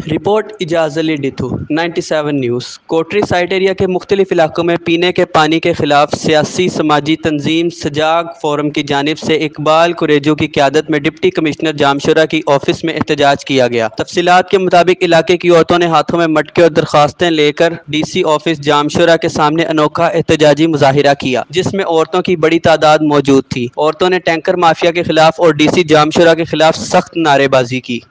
Report Ijaz Ali डिथू 97 news. Kotri site area के मुख्तलिफ इलाकों में पीने के पानी के खिलाफ सियासी समाजी तंजीम सजाग फोरम की जानिब से इकबाल कुरेजू की क़यादत में डिप्टी कमिश्नर जामशुरा की ऑफिस में एहतजाज किया गया। तफसीलात के मुताबिक इलाके की औरतों ने हाथों में मटके और दरखास्तें लेकर DC ऑफिस जामशुरा के सामने अनोखा एहतजाजी मुजाहिरा किया, जिसमें औरतों की बड़ी तादाद मौजूद थी। औरतों ने टैंकर माफिया के खिलाफ और DC जामशुरा के खिलाफ सख्त नारेबाजी की।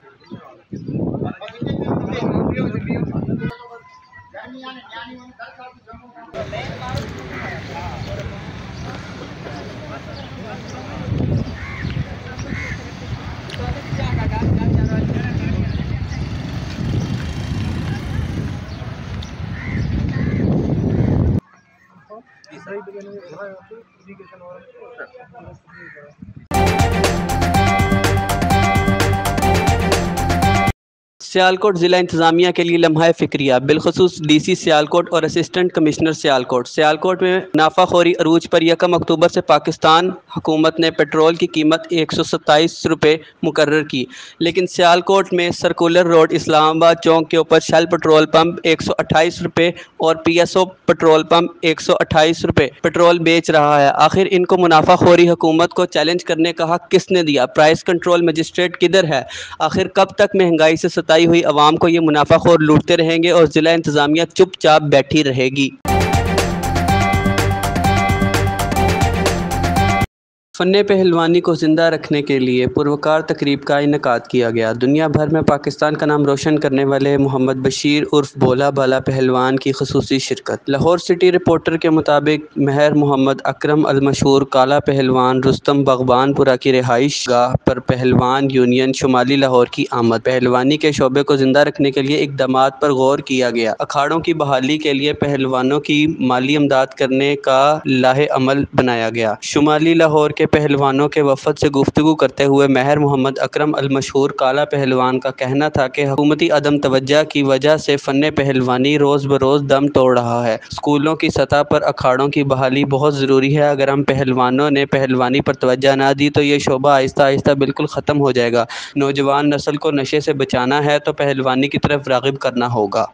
सियालकोट ज़िला इंतज़ामिया के लिए लम्हा फ़िक्रिया, बिलखसूस DC सियालकोट और असिस्टेंट कमिश्नर सियालकोट। सियालकोट में मुनाफाखोरी अरूज पर 1 अक्टूबर से पाकिस्तान हुकूमत ने पेट्रोल की कीमत 127 रुपये मुकर्रर की, लेकिन सियालकोट में सर्कुलर रोड इस्लामाबाद चौक के ऊपर शेल पेट्रोल पंप 128 रुपये और PSO पेट्रोल पंप 128 रुपये पेट्रोल बेच रहा है। आखिर इनको मुनाफाखोरी हुकूमत को चैलेंज करने का हक किसने दिया? प्राइस कंट्रोल मजिस्ट्रेट किधर है? आखिर कब तक महंगाई से सताई हुई अवाम को ये मुनाफाखोर लूटते रहेंगे और ज़िला इंतज़ामिया चुपचाप बैठी रहेगी? फ़न पहलवानी को ज़िंदा रखने के लिए पुरवकार तकरीब का इनेकाद किया गया। दुनिया भर में पाकिस्तान का नाम रोशन करने वाले मोहम्मद बशीर उर्फ भोला भाला पहलवान की ख़ुसूसी शिरकत। लाहौर सिटी रिपोर्टर के मुताबिक महर मोहम्मद अकरम अल मशहूर काला पहलवान रुस्तम बगबानपुरा की रिहाइश गाह पर पहलवान यूनियन शुमाली लाहौर की आमद। पहलवानी के शोबे को ज़िंदा रखने के लिए इक़दाम पर गौर किया गया। अखाड़ों की बहाली के लिए पहलवानों की माली इमदाद करने का लाहे अमल बनाया गया। शुमाली लाहौर के पहलवानों के वफद से गुफ्तगू करते हुए महर मोहम्मद अकरम अल मशहूर काला पहलवान का कहना था कि हुकूमती अदम तवज्जो की वजह से फ़न पहलवानी रोज़ बरोज़ दम तोड़ रहा है। स्कूलों की सतह पर अखाड़ों की बहाली बहुत ज़रूरी है। अगर हम पहलवानों ने पहलवानी पर तवज्जो ना दी तो ये शोबा आहिस्ता आहिस्ता बिल्कुल ख़त्म हो जाएगा। नौजवान नस्ल को नशे से बचाना है तो पहलवानी की तरफ राग़िब करना होगा।